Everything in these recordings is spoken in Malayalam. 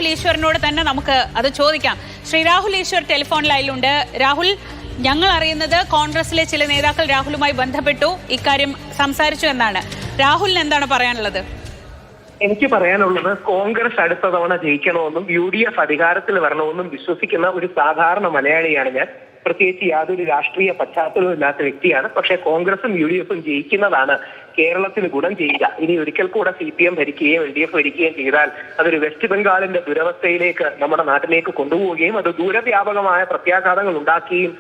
രാഹുൽ ഈശ്വറിനോട് തന്നെ നമുക്ക് അത് ചോദിക്കാം. ശ്രീ രാഹുൽ ഈശ്വർ ടെലിഫോൺ ലൈനിലുണ്ട്. രാഹുൽ, ഞങ്ങൾ അറിയുന്നത് കോൺഗ്രസിലെ ചില നേതാക്കൾ രാഹുലുമായി ബന്ധപ്പെട്ടു ഇക്കാര്യം സംസാരിച്ചു എന്നാണ്. രാഹുലിന് എന്താണ് പറയാനുള്ളത്? എനിക്ക് പറയാനുള്ളത്, കോൺഗ്രസ് അടുത്ത തവണ ജയിക്കണമെന്നും UDF അധികാരത്തിൽ വരണമെന്നും വിശ്വസിക്കുന്ന ഒരു സാധാരണ മലയാളിയാണ് ഞാൻ. പ്രത്യേകിച്ച് യാതൊരു രാഷ്ട്രീയ പശ്ചാത്തലവും ഇല്ലാത്ത വ്യക്തിയാണ്. പക്ഷെ കോൺഗ്രസും UDF ജയിക്കുന്നതാണ് കേരളത്തിന് ഗുണം ചെയ്യുക. ഇനി ഒരിക്കൽ കൂടെ CPM ഭരിക്കുകയും LDF ഭരിക്കുകയും ചെയ്താൽ അതൊരു വെസ്റ്റ് ബംഗാളിന്റെ ദുരവസ്ഥയിലേക്ക് നമ്മുടെ നാട്ടിലേക്ക് കൊണ്ടുപോവുകയും അത് ദൂരവ്യാപകമായ പ്രത്യാഘാതങ്ങൾ ഉണ്ടാക്കുകയും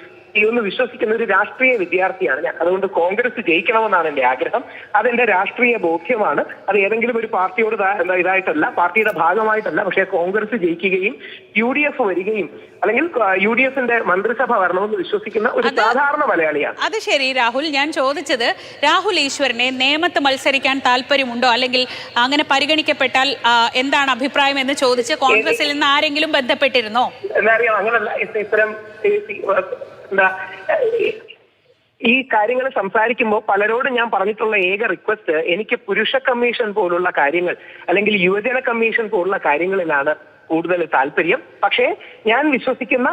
എന്ന് വിശ്വസിക്കുന്ന ഒരു രാഷ്ട്രീയ വിദ്യാർത്ഥിയാണ് ഞാൻ. അതുകൊണ്ട് കോൺഗ്രസ് ജയിക്കണമെന്നാണ് എന്റെ ആഗ്രഹം. അതെന്റെ രാഷ്ട്രീയ ബോധ്യമാണ്. അത് ഏതെങ്കിലും ഒരു പാർട്ടിയോട് ഇതായിട്ടല്ല, പാർട്ടിയുടെ ഭാഗമായിട്ടല്ല. പക്ഷേ കോൺഗ്രസ് ജയിക്കുകയും UDF വരികയും അല്ലെങ്കിൽ UDFന്റെ മന്ത്രിസഭ വരണമെന്ന് വിശ്വസിക്കുന്ന ഒരു സാധാരണ മലയാളിയാണ്. അത് ശരി രാഹുൽ, ഞാൻ ചോദിച്ചത് രാഹുൽ ഈശ്വറിനെ നിയമത്ത് മത്സരിക്കാൻ താല്പര്യമുണ്ടോ, അല്ലെങ്കിൽ അങ്ങനെ പരിഗണിക്കപ്പെട്ടാൽ എന്താണ് അഭിപ്രായം എന്ന് ചോദിച്ച് കോൺഗ്രസിൽ നിന്ന് ആരെങ്കിലും ബന്ധപ്പെട്ടിരുന്നോ? എന്താ അറിയാം, അങ്ങനല്ല. ഇത്തരം ഈ കാര്യങ്ങൾ സംസാരിക്കുമ്പോൾ പലരോടും ഞാൻ പറഞ്ഞിട്ടുള്ള ഏക റിക്വസ്റ്റ്, എനിക്ക് പുരുഷ കമ്മീഷൻ പോലുള്ള കാര്യങ്ങൾ അല്ലെങ്കിൽ യുവജന കമ്മീഷൻ പോലുള്ള കാര്യങ്ങളിലാണ് കൂടുതൽ താല്പര്യം. പക്ഷേ ഞാൻ വിശ്വസിക്കുന്ന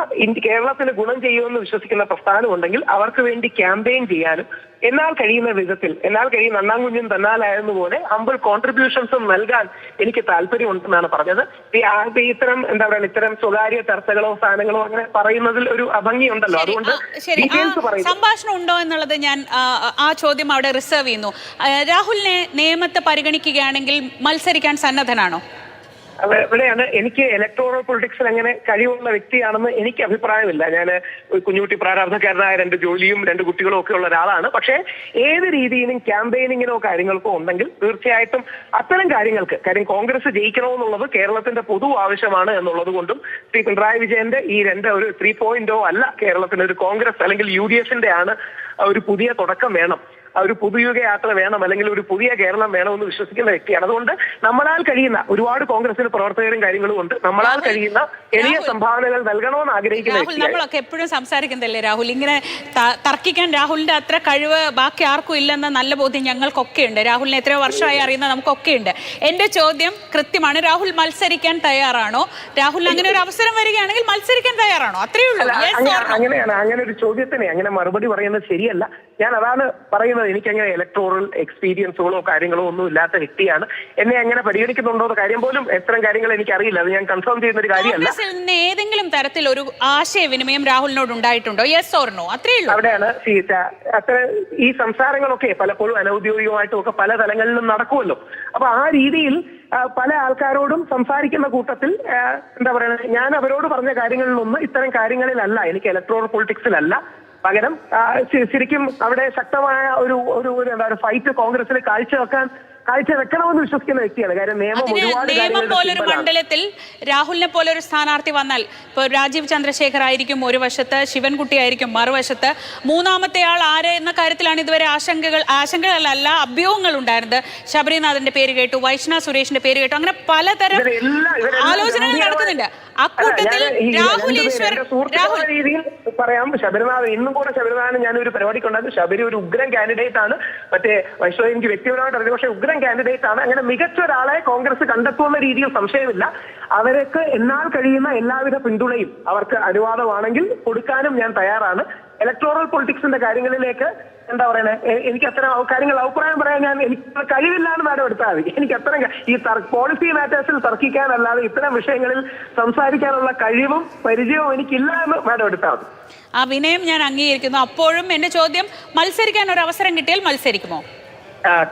കേരളത്തിന് ഗുണം ചെയ്യുമെന്ന് വിശ്വസിക്കുന്ന പ്രസ്ഥാനം ഉണ്ടെങ്കിൽ അവർക്ക് വേണ്ടി ക്യാമ്പയിൻ ചെയ്യാനും എന്നാൽ കഴിയുന്ന വിധത്തിൽ, എന്നാൽ കഴിയുന്ന അണ്ണാൻകുഞ്ഞും തന്നാലായതുപോലെ ഹംബിൾ കോൺട്രിബ്യൂഷൻസും നൽകാൻ എനിക്ക് താല്പര്യമുണ്ടെന്നാണ് പറഞ്ഞത്. ഇത്തരം ഇത്തരം സ്വകാര്യ ചർച്ചകളോ സ്ഥാനങ്ങളോ അങ്ങനെ പറയുന്നതിൽ ഒരു അഭംഗിയുണ്ടല്ലോ. അതുകൊണ്ട് സംഭാഷണം ഉണ്ടോ എന്നുള്ളത് ഞാൻ ആ ചോദ്യം അവിടെ റിസർവ് ചെയ്യുന്നു. രാഹുലിനെ നിയമത്തെ പരിഗണിക്കുകയാണെങ്കിൽ മത്സരിക്കാൻ സന്നദ്ധനാണോ? ഇവിടെയാണ് എനിക്ക് ഇലക്ടോറൽ പൊളിറ്റിക്സിൽ അങ്ങനെ കഴിവുള്ള വ്യക്തിയാണെന്ന് എനിക്ക് അഭിപ്രായമില്ല. ഞാൻ കുഞ്ഞുകുട്ടി പ്രാരാബ്ധക്കാരനായ 2 ജോലിയും 2 കുട്ടികളും ഒക്കെ ഉള്ള ഒരാളാണ്. പക്ഷേ ഏത് രീതിയിലും ക്യാമ്പയിനിങ്ങിനോ കാര്യങ്ങൾക്കോ ഉണ്ടെങ്കിൽ തീർച്ചയായിട്ടും അത്തരം കാര്യം കോൺഗ്രസ് ജയിക്കണമെന്നുള്ളത് കേരളത്തിന്റെ പൊതു ആവശ്യമാണ് എന്നുള്ളത് കൊണ്ടും ശ്രീ പിണറായി വിജയന്റെ ഈ ഒരു 3.0 അല്ല കേരളത്തിന് ഒരു കോൺഗ്രസ് അല്ലെങ്കിൽ UDFന്റെ ആണ് ഒരു പുതിയ തുടക്കം വേണം, ഒരു പുതുയുഗ യാത്ര വേണം, അല്ലെങ്കിൽ ഒരു പുതിയ കേരളം വേണമെന്ന് വിശ്വസിക്കുന്ന വ്യക്തിയാണ്. അതുകൊണ്ട് നമ്മളാൽ കഴിയുന്ന ഒരുപാട് കോൺഗ്രസിന് പ്രവർത്തകരും കാര്യങ്ങളും ഉണ്ട്. നമ്മളാൽ കഴിയുന്ന എളിയ സംഭാവനകൾ നൽകണമെന്ന് ആഗ്രഹിക്കുന്ന വ്യക്തിയാണ്. നമ്മളൊക്കെ എപ്പോഴും സംസാരിക്കുന്നതല്ലേ രാഹുൽ, ഇങ്ങനെ തർക്കിക്കാൻ രാഹുലിന്റെ അത്ര കഴിവ് ബാക്കി ആർക്കും ഇല്ലെന്ന നല്ല ബോധ്യം ഞങ്ങൾക്കൊക്കെ ഉണ്ട്. രാഹുലിനെ എത്രയോ വർഷമായി അറിയുന്ന നമുക്കൊക്കെ ഉണ്ട്. എന്റെ ചോദ്യം കൃത്യമാണ്, രാഹുൽ മത്സരിക്കാൻ തയ്യാറാണോ? രാഹുൽ അങ്ങനെ ഒരു അവസരം വരികയാണെങ്കിൽ മത്സരിക്കാൻ തയ്യാറാണോ? അത്രയേ ഉള്ളൂ. അങ്ങനെയാണ്. അങ്ങനെ ഒരു ചോദ്യത്തിന് അങ്ങനെ മറുപടി പറയുന്നത് ശരിയല്ല. ഞാൻ അതാണ് പറയുന്നത്. എനിക്കങ്ങനെ ഇലക്ടോറൽ എക്സ്പീരിയൻസുകളോ കാര്യങ്ങളോ ഒന്നും ഇല്ലാത്ത വ്യക്തിയാണ്. എന്നെ അങ്ങനെ പരിഗണിക്കുന്നുണ്ടോ കാര്യം പോലും എത്രയും കാര്യങ്ങൾ എനിക്കറിയില്ല. അത് ഞാൻ കൺഫേം ചെയ്യുന്ന ഒരു കാര്യമല്ല. ഏതെങ്കിലും തരത്തിൽ ഒരു ആശയവിനിമയം രാഹുലിനോട് ഉണ്ടായിട്ടുണ്ടോ? Yes or no? അത്രയേ ഉള്ളൂ. അവിടെയാണ് ഈ സംസാരങ്ങളൊക്കെ പലപ്പോഴും അനൌദ്യോഗികമായിട്ടും ഒക്കെ പല തലങ്ങളിലും നടക്കുമല്ലോ. അപ്പൊ ആ രീതിയിൽ പല ആൾക്കാരോടും സംസാരിക്കുന്ന കൂട്ടത്തിൽ ഞാൻ അവരോട് പറഞ്ഞ കാര്യങ്ങളിലൊന്നും ഇത്തരം കാര്യങ്ങളിലല്ല, എനിക്ക് ഇലക്ടോറൽ പൊളിറ്റിക്സിലല്ല. പകരം ശരിക്കും അവിടെ ശക്തമായ ഒരു ഫൈറ്റ് കോൺഗ്രസിൽ കാഴ്ചവെക്കണമെന്ന് വിശ്വസിക്കുന്ന വ്യക്തിയാണ്. കാര്യം നിയമം പോലൊരു മണ്ഡലത്തിൽ രാഹുലിനെ പോലെ ഒരു സ്ഥാനാർത്ഥി വന്നാൽ, ഇപ്പോൾ രാജീവ് ചന്ദ്രശേഖർ ആയിരിക്കും ഒരു വശത്ത്, ശിവൻകുട്ടി ആയിരിക്കും മറുവശത്ത്, മൂന്നാമത്തെ ആൾ ആര് എന്ന കാര്യത്തിലാണ് ഇതുവരെ ആശങ്കകളല്ല അഭ്യൂഹങ്ങൾ ഉണ്ടായിരുന്നത്. ശബരിനാഥന്റെ പേര് കേട്ടു, വൈഷ്ണവ് സുരേഷിന്റെ പേര് കേട്ടു, അങ്ങനെ പലതരം ആലോചനകൾ നടക്കുന്നുണ്ട്. അക്കൂട്ടത്തിൽ രാഹുൽ ഈശ്വർ രീതിയിൽ പറയാം, ശബരിനാഥ് ഇന്നും കൂടെ ശബരിനാഥൻ ഞാൻ ഒരു പരിപാടിക്ക് ഉണ്ടായിരുന്നു. ശബരി ഒരു ഉഗ്രൻ കാൻഡിഡേറ്റ് ആണ്. മറ്റേ വൈഷ്ണവ് എനിക്ക് വ്യക്തിപരമായിട്ട് അറിയാം, പക്ഷേ ഉഗ്രൻ കാൻഡിഡേറ്റ് ആണ്. അങ്ങനെ മികച്ച ഒരാളെ കോൺഗ്രസ് കണ്ടെത്തുന്ന രീതിയിൽ സംശയമില്ല. അവർക്ക് എന്നാൽ കഴിയുന്ന എല്ലാവിധ പിന്തുണയും അവർക്ക് അനുവാദമാണെങ്കിൽ കൊടുക്കാനും ഞാൻ തയ്യാറാണ്. ഇലക്ടോറൽ പൊളിറ്റിക്സിന്റെ കാര്യങ്ങളിലേക്ക് എനിക്ക് അത്തരം കാര്യങ്ങൾ അഭിപ്രായം പറയാൻ എനിക്ക് കഴിവില്ലാന്ന് മാഡം എടുത്താൽ മതി. എനിക്ക് അത്തരം ഈ പോളിസി മാറ്റേഴ്സിൽ തർക്കിക്കാനല്ലാതെ ഇത്തരം വിഷയങ്ങളിൽ സംസാരിക്കാനുള്ള കഴിവും പരിചയവും എനിക്കില്ല എന്ന് മാഡം എടുത്താൽ മതി. ആ വിനയം ഞാൻ അംഗീകരിക്കുന്നു. അപ്പോഴും എന്റെ ചോദ്യം, മത്സരിക്കാൻ ഒരു അവസരം കിട്ടിയാൽ മത്സരിക്കുമോ?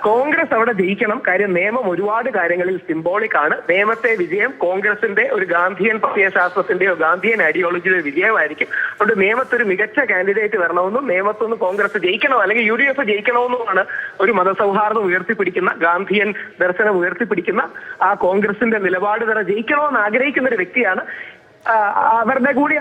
കോൺഗ്രസ് അവിടെ ജയിക്കണം. കാര്യം നിയമം ഒരുപാട് കാര്യങ്ങളിൽ സിംബോളിക് ആണ്. നിയമത്തെ വിജയം കോൺഗ്രസിന്റെ ഒരു ഗാന്ധിയൻ പ്രത്യയശാസ്ത്രത്തിന്റെയോ ഗാന്ധിയൻ ഐഡിയോളജിയുടെ വിജയമായിരിക്കും. അതുകൊണ്ട് നിയമത്തൊരു മികച്ച കാൻഡിഡേറ്റ് വരണമെന്നും നിയമത്തൊന്ന് കോൺഗ്രസ് ജയിക്കണോ അല്ലെങ്കിൽ UDF ജയിക്കണമെന്നുമാണ് ഒരു മതസൗഹാർദ്ദം ഉയർത്തിപ്പിടിക്കുന്ന, ഗാന്ധിയൻ ദർശനം ഉയർത്തിപ്പിടിക്കുന്ന ആ കോൺഗ്രസിന്റെ നിലപാട് തന്നെ ജയിക്കണമെന്ന് ആഗ്രഹിക്കുന്ന ഒരു വ്യക്തിയാണ്. അവരുടെ കൂടി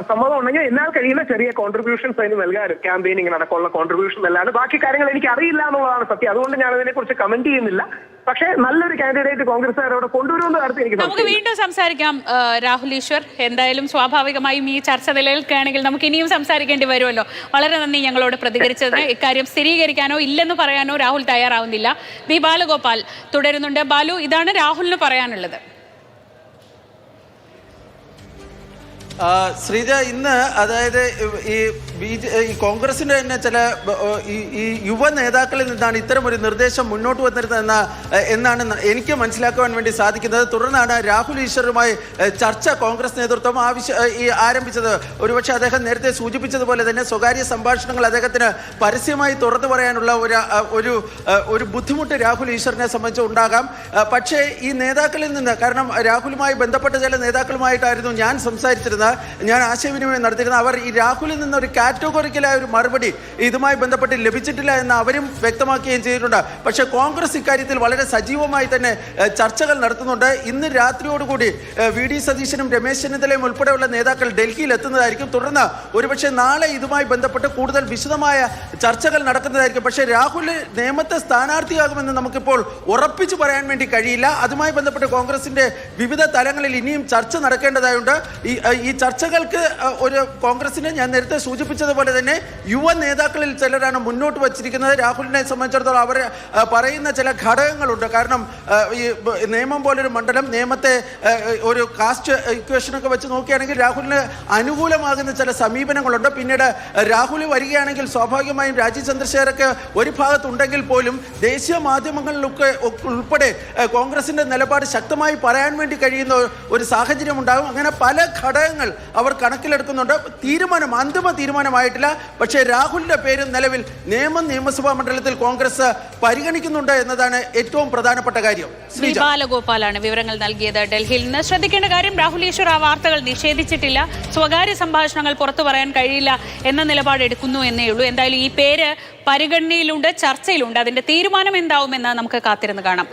സമ്മതം ഉണ്ടെങ്കിൽ എന്നാൽ കഴിയുന്ന ചെറിയ കോൺട്രിബ്യൂഷൻസ് അതിന് നൽകാനും ക്യാമ്പയിനിങ് നടക്കാനുള്ള കോൺട്രിബ്യൂഷൻ അല്ലാതെ ബാക്കി കാര്യങ്ങൾ എനിക്ക് അറിയില്ല എന്നുള്ളതാണ് സത്യം. അതുകൊണ്ട് ഞാൻ അതിനെ കുറിച്ച് കമന്റ് ചെയ്യുന്നില്ല. പക്ഷേ നല്ലൊരു കാൻഡിഡേറ്റ് കോൺഗ്രസ്സുകാരോട് കൊണ്ടുവരുമെന്ന് കാര്യത്തിൽ എനിക്ക് നമുക്ക് വീണ്ടും സംസാരിക്കാം. രാഹുൽ ഈശ്വർ, എന്തായാലും സ്വാഭാവികമായും ഈ ചർച്ച നിലനിൽക്കുകയാണെങ്കിൽ നമുക്ക് ഇനിയും സംസാരിക്കേണ്ടി വരുമല്ലോ. വളരെ നന്ദി ഞങ്ങളോട് പ്രതികരിച്ചതിന്. ഇക്കാര്യം സ്ഥിരീകരിക്കാനോ ഇല്ലെന്ന് പറയാനോ രാഹുൽ തയ്യാറാവുന്നില്ല. ബി ബാലഗോപാൽ തുടരുന്നുണ്ട്. ബാലു, ഇതാണ് രാഹുലിന് പറയാനുള്ളത്. ശ്രീജ, ഇന്ന് അതായത് ഈ കോൺഗ്രസിന്റെ തന്നെ ചില ഈ യുവ നേതാക്കളിൽ നിന്നാണ് ഇത്തരം ഒരു നിർദ്ദേശം മുന്നോട്ട് വന്നിരുന്നത് എന്നാണ് എനിക്ക് മനസ്സിലാക്കുവാൻ വേണ്ടി സാധിക്കുന്നത്. തുടർന്നാണ് രാഹുൽ ഈശ്വറുമായി ചർച്ച കോൺഗ്രസ് നേതൃത്വം ആരംഭിച്ചത്. ഒരുപക്ഷെ അദ്ദേഹം നേരത്തെ സൂചിപ്പിച്ചതുപോലെ തന്നെ സ്വകാര്യ സംഭാഷണങ്ങൾ അദ്ദേഹത്തിന് പരസ്യമായി തുറന്നു പറയാനുള്ള ഒരു ബുദ്ധിമുട്ട് രാഹുൽ ഈശ്വറിനെ സംബന്ധിച്ച് ഉണ്ടാകാം. പക്ഷേ ഈ നേതാക്കളിൽ നിന്ന്, കാരണം രാഹുലുമായി ബന്ധപ്പെട്ട ചില നേതാക്കളുമായിട്ടായിരുന്നു ഞാൻ സംസാരിച്ചിരുന്നത്, ഞാൻ ആശയവിനിമയം നടത്തിയിരുന്നത്. അവർ ഈ രാഹുലിൽ നിന്ന് ഒരു കാറ്റഗോറിക്കലായ ഒരു മറുപടി ഇതുമായി ബന്ധപ്പെട്ട് ലഭിച്ചിട്ടില്ല എന്ന് അവരും വ്യക്തമാക്കുകയും ചെയ്തിട്ടുണ്ട്. പക്ഷേ കോൺഗ്രസ് ഇക്കാര്യത്തിൽ വളരെ സജീവമായി തന്നെ ചർച്ചകൾ നടത്തുന്നുണ്ട്. ഇന്ന് രാത്രിയോടുകൂടി VD സതീശനും രമേശ് ചെന്നിത്തലയും ഉൾപ്പെടെയുള്ള നേതാക്കൾ ഡൽഹിയിൽ എത്തുന്നതായിരിക്കും. തുടർന്ന് ഒരുപക്ഷെ നാളെ ഇതുമായി ബന്ധപ്പെട്ട് കൂടുതൽ വിശദമായ ചർച്ചകൾ നടക്കുന്നതായിരിക്കും. പക്ഷേ രാഹുൽ നിയമത്തെ സ്ഥാനാർത്ഥിയാകുമെന്ന് നമുക്കിപ്പോൾ ഉറപ്പിച്ചു പറയാൻ വേണ്ടി കഴിയില്ല. അതുമായി ബന്ധപ്പെട്ട് കോൺഗ്രസിന്റെ വിവിധ തലങ്ങളിൽ ഇനിയും ചർച്ച നടക്കേണ്ടതായുണ്ട്. ഈ ചർച്ചകൾക്ക് ഒരു കോൺഗ്രസിനെ ഞാൻ നേരത്തെ സൂചിപ്പിച്ചതുപോലെ തന്നെ യുവ നേതാക്കളിൽ ചിലരാണ് മുന്നോട്ട് വച്ചിരിക്കുന്നത്. രാഹുലിനെ സംബന്ധിച്ചിടത്തോളം അവർ പറയുന്ന ചില ഘടകങ്ങളുണ്ട്. കാരണം ഈ നിയമം പോലൊരു മണ്ഡലം, നിയമത്തെ ഒരു കാസ്റ്റ് ഇക്വേഷനൊക്കെ വെച്ച് നോക്കുകയാണെങ്കിൽ രാഹുലിന് അനുകൂലമാകുന്ന ചില സമീപനങ്ങളുണ്ട്. പിന്നീട് രാഹുൽ വരികയാണെങ്കിൽ സ്വാഭാവികമായും രാജീവ് ചന്ദ്രശേഖരൊക്കെ ഒരു ഭാഗത്തുണ്ടെങ്കിൽ പോലും ദേശീയ മാധ്യമങ്ങളിലൊക്കെ ഉൾപ്പെടെ കോൺഗ്രസിന്റെ നിലപാട് ശക്തമായി പറയാൻ വേണ്ടി കഴിയുന്ന ഒരു സാഹചര്യം ഉണ്ടാകും. അങ്ങനെ പല ഘടകങ്ങൾ അവർ കണക്കിലെടുക്കുന്നുണ്ട്. അന്തിമ തീരുമാനമായിട്ടില്ല. പക്ഷേ രാഹുലിന്റെ പേര് നിലവിൽ നിയമസഭാ മണ്ഡലത്തിൽ കോൺഗ്രസ് പരിഗണിക്കുന്നുണ്ട് എന്നതാണ് ഏറ്റവും പ്രധാനപ്പെട്ട കാര്യം. ബാലഗോപാലാണ് വിവരങ്ങൾ നൽകിയത് ഡൽഹിയിൽ നിന്ന്. ശ്രദ്ധിക്കേണ്ട കാര്യം, രാഹുൽ ഈശ്വർ ആ വാർത്തകൾ നിഷേധിച്ചിട്ടില്ല. സ്വകാര്യ സംഭാഷണങ്ങൾ പുറത്തു പറയാൻ കഴിയില്ല എന്ന നിലപാടെടുക്കുന്നു എന്നേ ഉള്ളൂ. എന്തായാലും ഈ പേര് പരിഗണനയിലുണ്ട്, ചർച്ചയിലുണ്ട്. അതിന്റെ തീരുമാനം എന്താവുമെന്ന് നമുക്ക് കാത്തിരുന്ന് കാണാം.